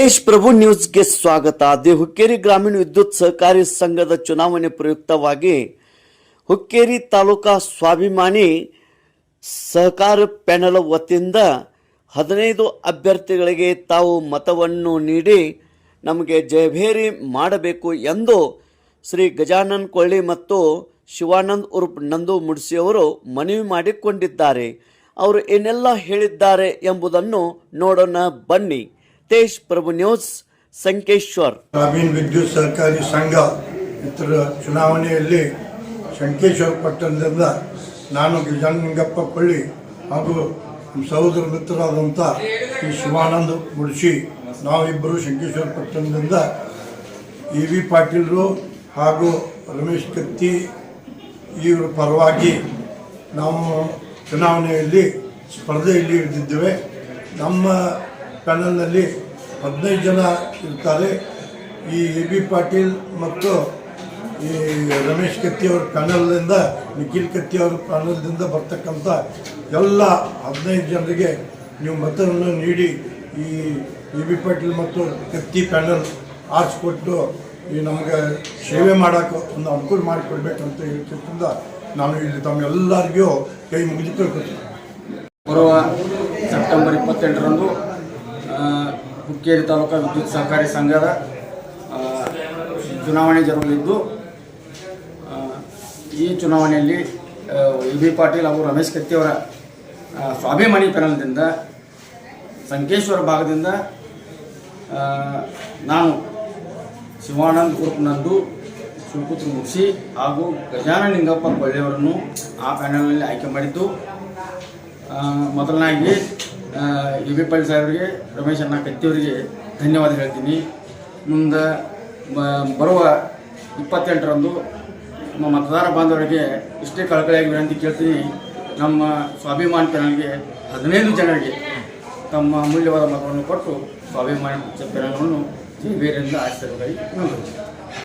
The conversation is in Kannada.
ತೇಜ್ ಪ್ರಭು ನ್ಯೂಸ್ಗೆ ಸ್ವಾಗತ. ಹುಕ್ಕೇರಿ ಗ್ರಾಮೀಣ ವಿದ್ಯುತ್ ಸಹಕಾರಿ ಸಂಘದ ಚುನಾವಣೆ ಪ್ರಯುಕ್ತವಾಗಿ ಹುಕ್ಕೇರಿ ತಾಲೂಕಾ ಸ್ವಾಭಿಮಾನಿ ಸಹಕಾರ ಪ್ಯಾನೆಲ್ ವತಿಯಿಂದ 15 ಅಭ್ಯರ್ಥಿಗಳಿಗೆ ತಾವು ಮತವನ್ನು ನೀಡಿ ನಮಗೆ ಜಯಭೇರಿ ಮಾಡಬೇಕು ಎಂದು ಶ್ರೀ ಗಜಾನನ್ ಕೊಳ್ಳಿ ಮತ್ತು ಶಿವಾನಂದ್ ಉರ್ಫ್ ನಂದು ಮುಡ್ಸಿಯವರು ಮನವಿ ಮಾಡಿಕೊಂಡಿದ್ದಾರೆ. ಅವರು ಏನೆಲ್ಲ ಹೇಳಿದ್ದಾರೆ ಎಂಬುದನ್ನು ನೋಡೋಣ ಬನ್ನಿ. ತೇಜ್ ಪ್ರಭು ನ್ಯೂಸ್, ಸಂಕೇಶ್ವರ್. ಗ್ರಾಮೀಣ ವಿದ್ಯುತ್ ಸಹಕಾರಿ ಸಂಘ ಇದರ ಚುನಾವಣೆಯಲ್ಲಿ ಸಂಕೇಶ್ವರ ಪಟ್ಟಣದಿಂದ ನಾನು ಗಜಾನನಿಂಗಪ್ಪ ಕೊಳ್ಳಿ ಹಾಗೂ ನಮ್ಮ ಸಹೋದರ ಮಿತ್ರರಾದಂಥ ಶ್ರೀ ಶಿವಾನಂದ್ ಮುಡ್ಸಿ ನಾವಿಬ್ಬರು ಸಂಕೇಶ್ವರ ಪಟ್ಟಣದಿಂದ EV ಪಾಟೀಲರು ಹಾಗೂ ರಮೇಶ್ ಕತ್ತಿ ಇವರ ಪರವಾಗಿ ನಾವು ಚುನಾವಣೆಯಲ್ಲಿ ಸ್ಪರ್ಧೆಯಲ್ಲಿ ಹಿಡಿದಿದ್ದೇವೆ. ನಮ್ಮ ಪ್ಯಾನಲ್ನಲ್ಲಿ 15 ಜನ ಇರ್ತಾರೆ. ಈ EB ಪಾಟೀಲ್ ಮತ್ತು ಈ ರಮೇಶ್ ಕತ್ತಿ ಅವರ ಪ್ಯಾನಲ್ನಿಂದ, ನಿಖಿಲ್ ಕತ್ತಿ ಅವರ ಪ್ಯಾನಲ್ದಿಂದ ಬರ್ತಕ್ಕಂಥ ಎಲ್ಲ 15 ಜನರಿಗೆ ನೀವು ಮತವನ್ನು ನೀಡಿ ಈ EB ಪಾಟೀಲ್ ಮತ್ತು ಕತ್ತಿ ಪ್ಯಾನಲ್ ಆರಿಸ್ಕೊಟ್ಟು ಈ ನಮಗೆ ಸೇವೆ ಮಾಡೋಕ್ಕೆ ಒಂದು ಅನುಕೂಲ ಮಾಡಿಕೊಡ್ಬೇಕಂತ ಹೇಳ್ತಿದ್ದ ನಾನು ಇಲ್ಲಿ ತಮ್ಮೆಲ್ಲರಿಗೂ ಕೈ ಮುಗಿದು ಕೇಳ್ಕೊತೀನಿ. ಬರುವ ಸೆಪ್ಟೆಂಬರ್ 28ರಂದು ಹುಕ್ಕೇರಿ ತಾಲೂಕಾ ವಿದ್ಯುತ್ ಸಹಕಾರಿ ಸಂಘದ ಚುನಾವಣೆ ಜರುಗಲಿದ್ದು, ಈ ಚುನಾವಣೆಯಲ್ಲಿ EB ಪಾಟೀಲ್ ಹಾಗೂ ರಮೇಶ್ ಕತ್ತಿಯವರ ಸ್ವಾಭಿಮಾನಿ ಪ್ಯಾನಲ್ದಿಂದ ಸಂಕೇಶ್ವರ ಭಾಗದಿಂದ ನಾನು ಶಿವಾನಂದ್ ಉರ್ಫ್ ನಂದು ಸುಲ್ಕುತ್ರ ಮುಗಿಸಿ ಹಾಗೂ ಗಜಾನನ್ ನಿಂಗಪ್ಪ ಕೊಳ್ಳಿಯವರನ್ನು ಆ ಪ್ಯಾನಲ್ನಲ್ಲಿ ಆಯ್ಕೆ ಮಾಡಿದ್ದು. ಮೊದಲನಾಗಿ EB ಪಾಟೀಲ್ ಸಾಹೇಬರಿಗೆ, ರಮೇಶ್ ಅಣ್ಣ ಕತ್ತಿಯವರಿಗೆ ಧನ್ಯವಾದ ಹೇಳ್ತೀನಿ. ಮುಂದೆ ಬರುವ 28ರಂದು ನಮ್ಮ ಮತದಾರ ಬಾಂಧವರಿಗೆ ಇಷ್ಟೇ ಕಳಕಳಿಯಾಗಿ ವಿನಂತಿ ಕೇಳ್ತೀನಿ. ನಮ್ಮ ಸ್ವಾಭಿಮಾನಿ ಪ್ಯಾನಲ್ಗೆ 15 ಜನರಿಗೆ ತಮ್ಮ ಅಮೂಲ್ಯವಾದ ಮತವನ್ನು ಕೊಟ್ಟು ಸ್ವಾಭಿಮಾನಿ ಪ್ಯಾನಲ್ಗಳನ್ನು ಜಯಭೇರಿಯಿಂದ ಆರಿಸಬೇಕಾಗಿ ವಿನಂತಿ.